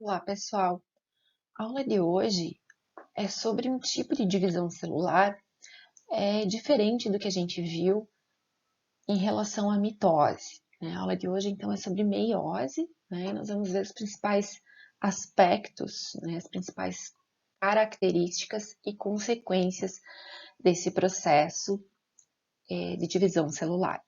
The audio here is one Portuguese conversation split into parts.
Olá, pessoal. A aula de hoje é sobre um tipo de divisão celular diferente do que a gente viu em relação à mitose, né? A aula de hoje, então, é sobre meiose, né? E nós vamos ver os principais aspectos, né? As principais características e consequências desse processo de divisão celular.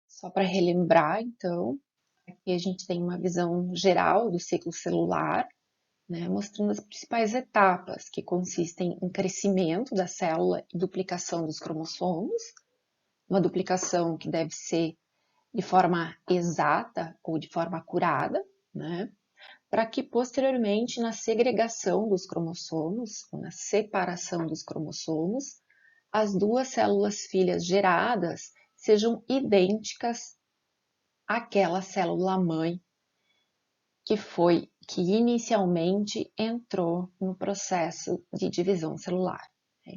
Só para relembrar, então, aqui a gente tem uma visão geral do ciclo celular, né, mostrando as principais etapas, que consistem em crescimento da célula e duplicação dos cromossomos, uma duplicação que deve ser de forma exata ou de forma acurada, né, para que posteriormente, na segregação dos cromossomos, ou na separação dos cromossomos, as duas células filhas geradas sejam idênticas àquela célula-mãe que inicialmente entrou no processo de divisão celular,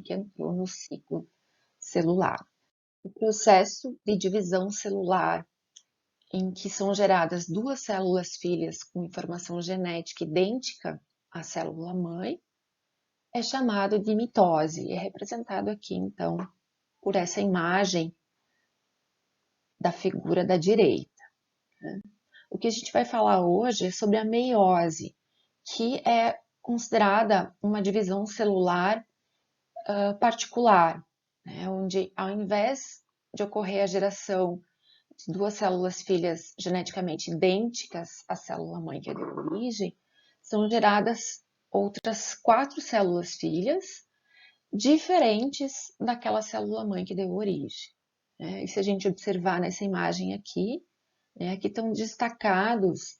que entrou no ciclo celular. O processo de divisão celular, em que são geradas duas células filhas com informação genética idêntica à célula-mãe, é chamado de mitose, e é representado aqui, então, por essa imagem da figura da direita. O que a gente vai falar hoje é sobre a meiose, que é considerada uma divisão celular particular, né, onde ao invés de ocorrer a geração de duas células filhas geneticamente idênticas à célula-mãe que deu origem, são geradas outras 4 células filhas diferentes daquela célula-mãe que deu origem. Né? E se a gente observar nessa imagem aqui, né, aqui estão destacados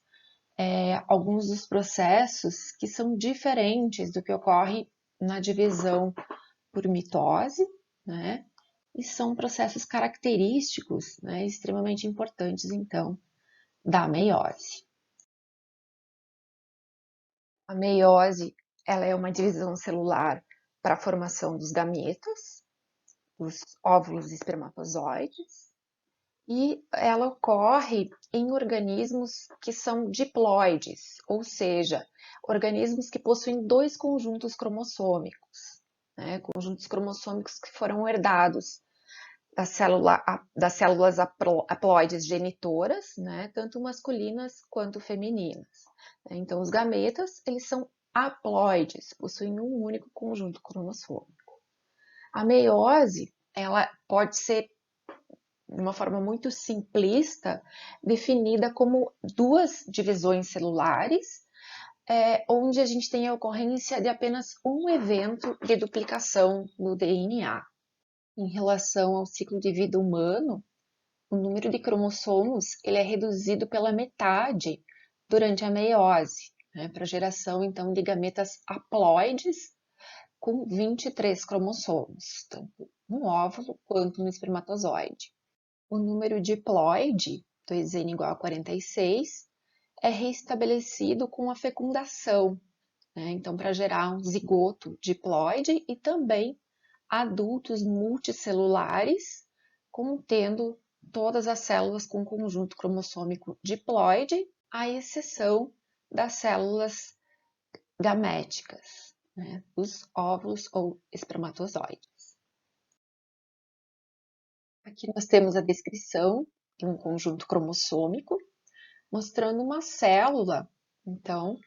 alguns dos processos que são diferentes do que ocorre na divisão por mitose, né? E são processos característicos, né, extremamente importantes, então, da meiose. A meiose, ela é uma divisão celular para a formação dos gametas, dos óvulos e espermatozoides, e ela ocorre em organismos que são diploides, ou seja, organismos que possuem dois conjuntos cromossômicos, né, conjuntos cromossômicos que foram herdados das células haploides genitoras, né, tanto masculinas quanto femininas. Então, os gametas, eles são haploides, possuem um único conjunto cromossômico. A meiose, ela pode ser, de uma forma muito simplista, definida como duas divisões celulares, onde a gente tem a ocorrência de apenas um evento de duplicação do DNA. Em relação ao ciclo de vida humano, o número de cromossomos ele é reduzido pela metade durante a meiose, né, para a geração então de gametas haploides com 23 cromossomos, tanto no óvulo quanto no espermatozoide. O número diploide, 2n igual a 46, é reestabelecido com a fecundação, né, então para gerar um zigoto diploide e também adultos multicelulares, contendo todas as células com conjunto cromossômico diploide, à exceção das células gaméticas, né, os óvulos ou espermatozoides. Aqui nós temos a descrição de um conjunto cromossômico, mostrando uma célula, então,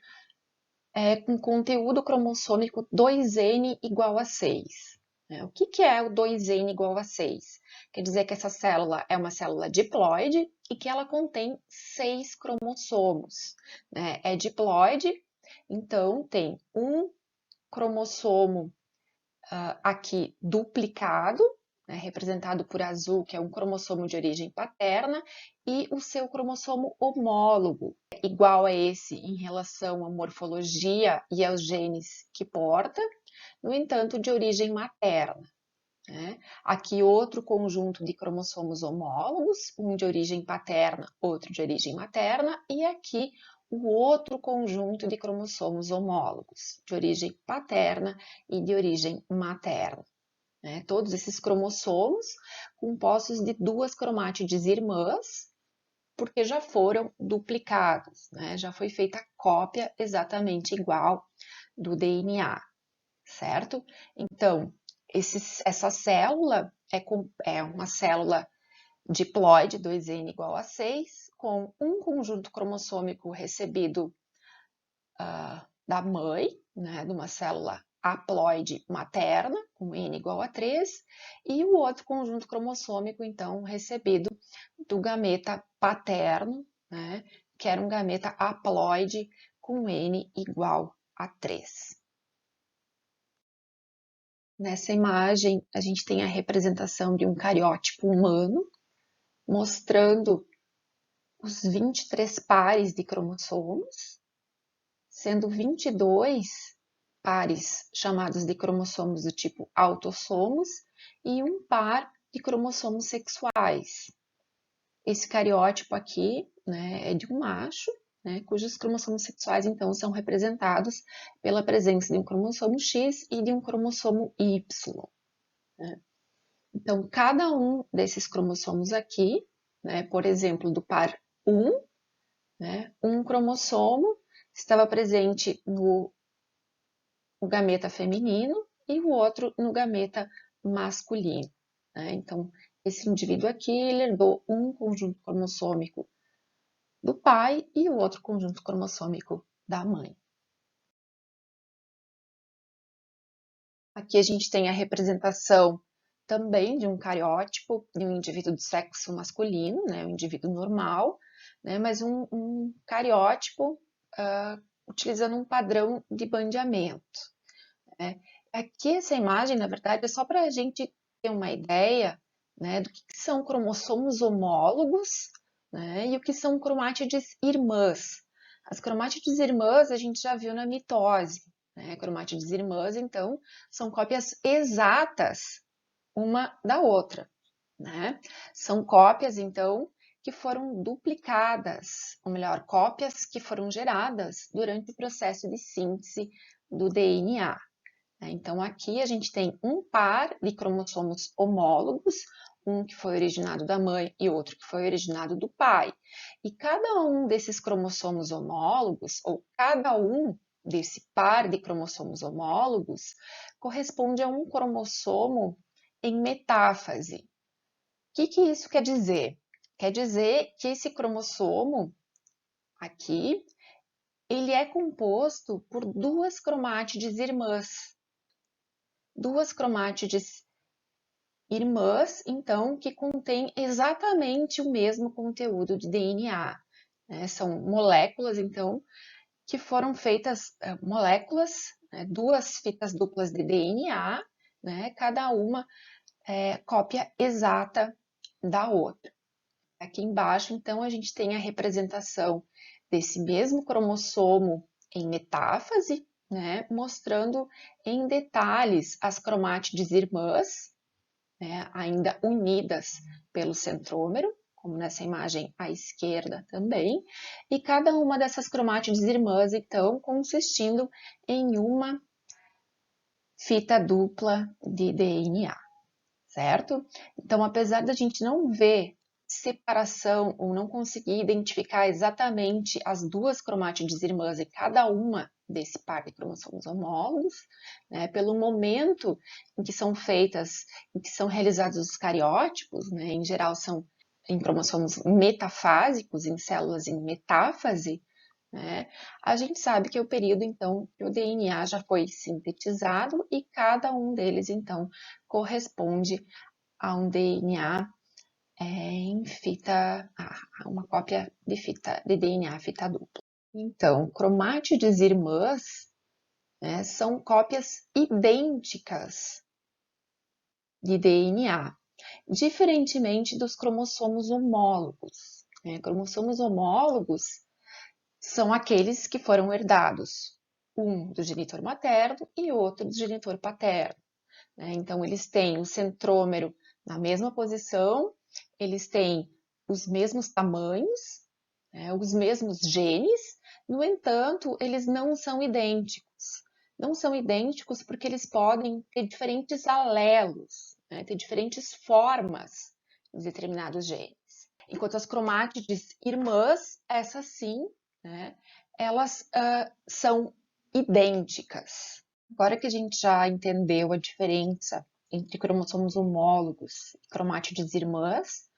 com conteúdo cromossômico 2n igual a 6. O que é o 2n igual a 6? Quer dizer que essa célula é uma célula diploide e que ela contém 6 cromossomos. É diploide, então tem um cromossomo aqui duplicado, representado por azul, que é um cromossomo de origem paterna, e o seu cromossomo homólogo, igual a esse em relação à morfologia e aos genes que porta, no entanto, de origem materna. Aqui outro conjunto de cromossomos homólogos, um de origem paterna, outro de origem materna, e aqui o outro conjunto de cromossomos homólogos, de origem paterna e de origem materna. Todos esses cromossomos compostos de duas cromátides irmãs, porque já foram duplicados, né? Já foi feita a cópia exatamente igual do DNA, certo? Então, essa célula é uma célula diploide 2N igual a 6, com um conjunto cromossômico recebido da mãe, né, de uma célula haploide materna, com N igual a 3, e o outro conjunto cromossômico, então, recebido do gameta paterno, né, que era um gameta haploide com N igual a 3. Nessa imagem, a gente tem a representação de um cariótipo humano, mostrando os 23 pares de cromossomos, sendo 22 pares chamados de cromossomos do tipo autossomos e um par de cromossomos sexuais. Esse cariótipo aqui, né, é de um macho, né, cujos cromossomos sexuais, então, são representados pela presença de um cromossomo X e de um cromossomo Y. Né? Então, cada um desses cromossomos aqui, né, por exemplo, do par 1, né, um cromossomo estava presente no gameta feminino e o outro no gameta masculino. Né? Então, esse indivíduo aqui ele herdou um conjunto cromossômico do pai e o outro conjunto cromossômico da mãe. Aqui a gente tem a representação também de um cariótipo de um indivíduo do sexo masculino, né, um indivíduo normal, né, mas um cariótipo utilizando um padrão de bandeamento. Né. Aqui essa imagem, na verdade, é só para a gente ter uma ideia, né, do que são cromossomos homólogos, né, e o que são cromátides irmãs. As cromátides irmãs a gente já viu na mitose. Né? Cromátides irmãs, então, são cópias exatas uma da outra. Né? São cópias, então, que foram duplicadas, ou melhor, cópias que foram geradas durante o processo de síntese do DNA. Então, aqui a gente tem um par de cromossomos homólogos, um que foi originado da mãe e outro que foi originado do pai. E cada um desses cromossomos homólogos, ou cada um desse par de cromossomos homólogos, corresponde a um cromossomo em metáfase. O que isso quer dizer? Quer dizer que esse cromossomo aqui, ele é composto por duas cromátides irmãs. Duas cromátides irmãs, então, que contêm exatamente o mesmo conteúdo de DNA. Né? São moléculas, então, que foram feitas, moléculas, né? Duas fitas duplas de DNA, né? Cada uma cópia exata da outra. Aqui embaixo, então, a gente tem a representação desse mesmo cromossomo em metáfase, né, mostrando em detalhes as cromátides irmãs, né, ainda unidas pelo centrômero, como nessa imagem à esquerda também, e cada uma dessas cromátides irmãs, então, consistindo em uma fita dupla de DNA, certo? Então, apesar da gente não ver separação ou não conseguir identificar exatamente as duas cromátides irmãs em cada uma desse par de cromossomos homólogos, né, pelo momento em que são feitas, em que são realizados os cariótipos, né, em geral são em cromossomos metafásicos, em células em metáfase, né, a gente sabe que é o período, então, que o DNA já foi sintetizado e cada um deles, então, corresponde a um DNA em fita, uma cópia de DNA fita dupla. Então, cromátides irmãs, né, são cópias idênticas de DNA, diferentemente dos cromossomos homólogos. Né? Cromossomos homólogos são aqueles que foram herdados, um do genitor materno e outro do genitor paterno. Né? Então, eles têm o centrômero na mesma posição, eles têm os mesmos tamanhos, né? Os mesmos genes, no entanto, eles não são idênticos. Não são idênticos porque eles podem ter diferentes alelos, né? Ter diferentes formas de determinados genes. Enquanto as cromátides irmãs, essas sim, né, elas são idênticas. Agora que a gente já entendeu a diferença entre cromossomos homólogos e cromátides irmãs,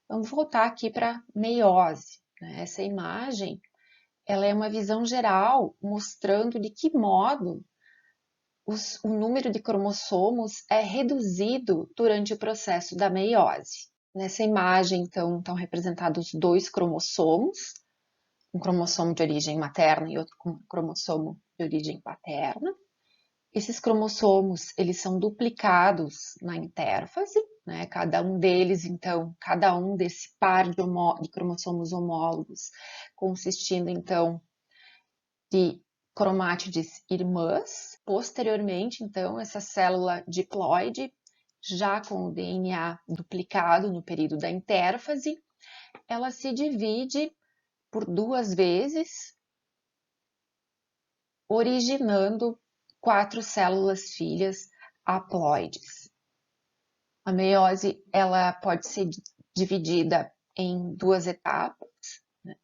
vamos voltar aqui para a meiose, né? Essa imagem, ela é uma visão geral mostrando de que modo o número de cromossomos é reduzido durante o processo da meiose. Nessa imagem, então, estão representados dois cromossomos, um cromossomo de origem materna e outro cromossomo de origem paterna. Esses cromossomos, eles são duplicados na intérfase, né? Cada um deles, então, cada um desse par de cromossomos homólogos, consistindo, então, de cromátides irmãs. Posteriormente, então, essa célula diploide, já com o DNA duplicado no período da intérfase, ela se divide por duas vezes, originando 4 células filhas haploides. A meiose, ela pode ser dividida em duas etapas, né?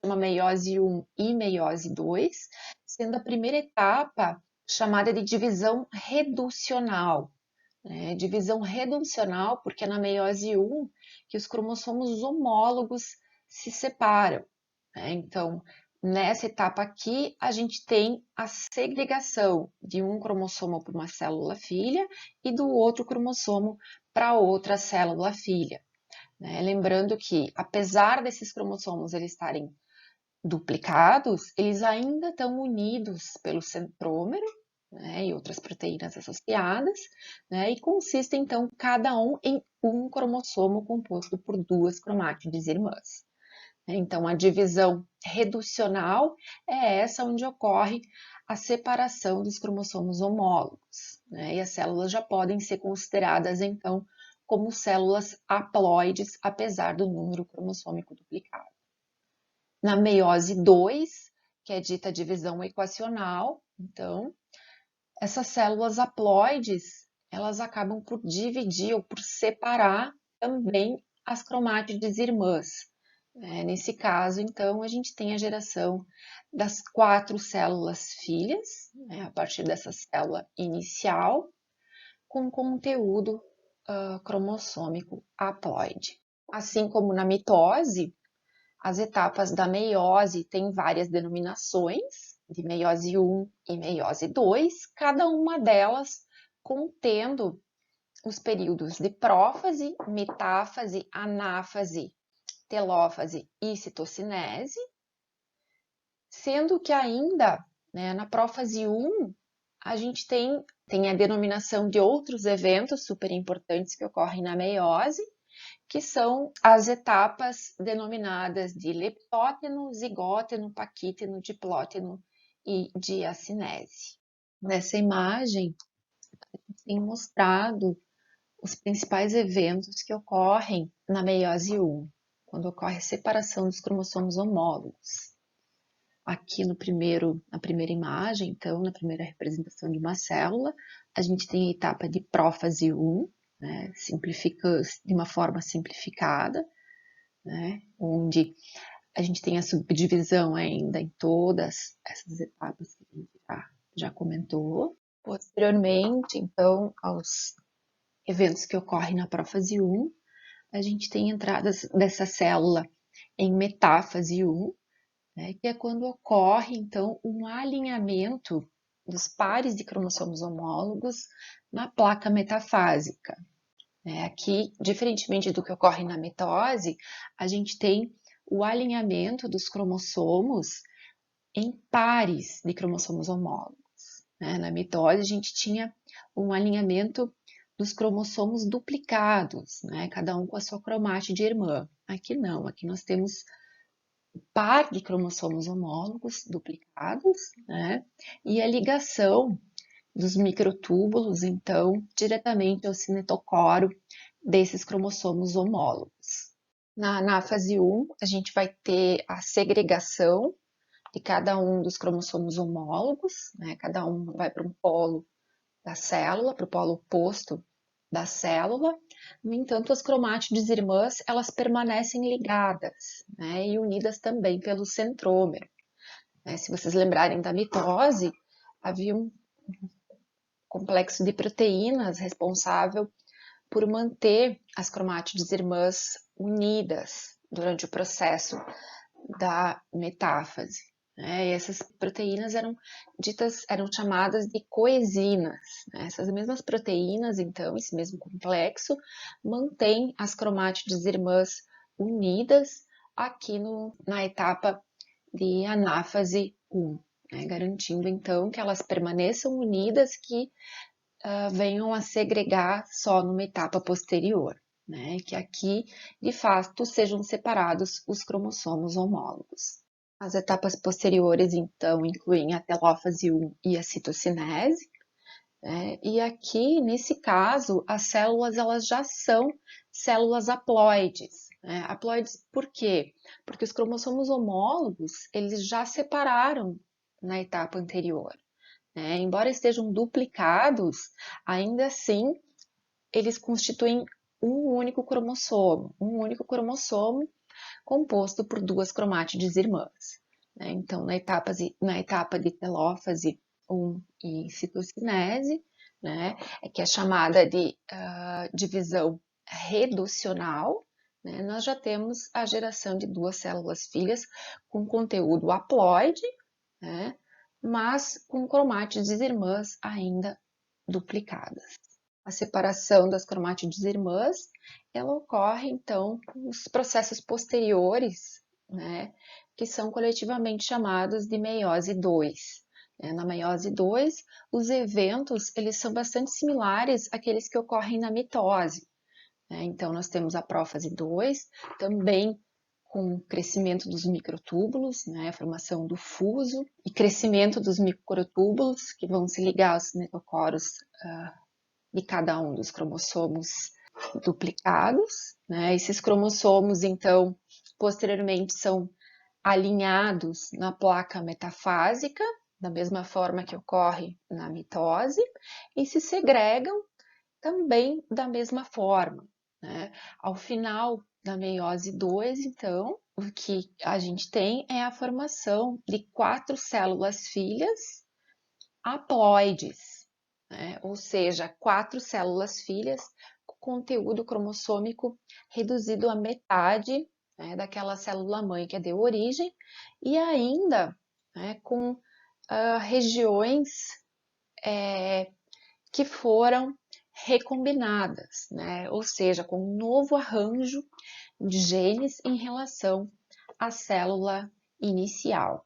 Uma meiose 1 e meiose 2, sendo a primeira etapa chamada de divisão reducional. Né? Divisão reducional porque é na meiose 1 que os cromossomos homólogos se separam. Né? Então, nessa etapa aqui, a gente tem a segregação de um cromossomo para uma célula filha e do outro cromossomo para outra célula filha. Né? Lembrando que, apesar desses cromossomos eles estarem duplicados, eles ainda estão unidos pelo centrômero, né, e outras proteínas associadas, né, e consistem, então, cada um em um cromossomo composto por duas cromátides irmãs. Então, a divisão reducional é essa onde ocorre a separação dos cromossomos homólogos, né, e as células já podem ser consideradas, então, como células haploides, apesar do número cromossômico duplicado. Na meiose 2, que é dita divisão equacional, então, essas células haploides, elas acabam por dividir ou por separar também as cromátides irmãs. Nesse caso, então, a gente tem a geração das 4 células filhas, né, a partir dessa célula inicial, com conteúdo cromossômico haploide. Assim como na mitose, as etapas da meiose têm várias denominações, de meiose 1 e meiose 2, cada uma delas contendo os períodos de prófase, metáfase, anáfase, telófase e citocinese, sendo que ainda, né, na prófase 1, a gente tem a denominação de outros eventos super importantes que ocorrem na meiose, que são as etapas denominadas de leptóteno, zigóteno, paquíteno, diplóteno e diacinese. Nessa imagem, tem mostrado os principais eventos que ocorrem na meiose 1, quando ocorre a separação dos cromossomos homólogos. Aqui na primeira imagem, então, na primeira representação de uma célula, a gente tem a etapa de prófase 1, né, de uma forma simplificada, né, onde a gente tem a subdivisão ainda em todas essas etapas que a gente já comentou. Posteriormente, então, aos eventos que ocorrem na prófase 1, a gente tem entradas dessa célula em metáfase 1, né, que é quando ocorre, então, um alinhamento dos pares de cromossomos homólogos na placa metafásica. Aqui, diferentemente do que ocorre na mitose, a gente tem o alinhamento dos cromossomos em pares de cromossomos homólogos. Na mitose, a gente tinha um alinhamento dos cromossomos duplicados, cada um com a sua cromátide irmã. Aqui não, aqui nós temos par de cromossomos homólogos duplicados, e a ligação dos microtúbulos, então, diretamente ao cinetocoro desses cromossomos homólogos. Na fase 1, a gente vai ter a segregação de cada um dos cromossomos homólogos, cada um vai para um polo da célula, para o polo oposto da célula. No entanto, as cromátides irmãs, elas permanecem ligadas, né, e unidas também pelo centrômero. Se vocês lembrarem da mitose, havia um complexo de proteínas responsável por manter as cromátides irmãs unidas durante o processo da metáfase. E essas proteínas eram chamadas de coesinas. Essas mesmas proteínas, então, esse mesmo complexo, mantém as cromátides irmãs unidas aqui na etapa de anáfase 1, garantindo, então, que elas permaneçam unidas, que venham a segregar só numa etapa posterior, que aqui, de fato, sejam separados os cromossomos homólogos. As etapas posteriores, então, incluem a telófase 1 e a citocinese, e aqui, nesse caso, as células elas já são células haploides. Haploides por quê? Porque os cromossomos homólogos, eles já separaram na etapa anterior. Embora estejam duplicados, ainda assim eles constituem um único cromossomo composto por duas cromátides irmãs. Então, na etapa de telófase 1 e citocinese, que é chamada de divisão reducional, nós já temos a geração de duas células filhas com conteúdo haploide, mas com cromátides irmãs ainda duplicadas. A separação das cromátides irmãs, ela ocorre, então, nos processos posteriores, que são coletivamente chamados de meiose 2. Na meiose 2, os eventos eles são bastante similares àqueles que ocorrem na mitose. Então, nós temos a prófase 2, também com crescimento dos microtúbulos, a formação do fuso, e crescimento dos microtúbulos, que vão se ligar aos citocoros de cada um dos cromossomos duplicados. Esses cromossomos, então, posteriormente são alinhados na placa metafásica, da mesma forma que ocorre na mitose, e se segregam também da mesma forma. Ao final da meiose 2, então, o que a gente tem é a formação de 4 células filhas haploides, ou seja, 4 células filhas com conteúdo cromossômico reduzido à metade daquela célula mãe que deu origem, e ainda com regiões que foram recombinadas, ou seja, com um novo arranjo de genes em relação à célula inicial.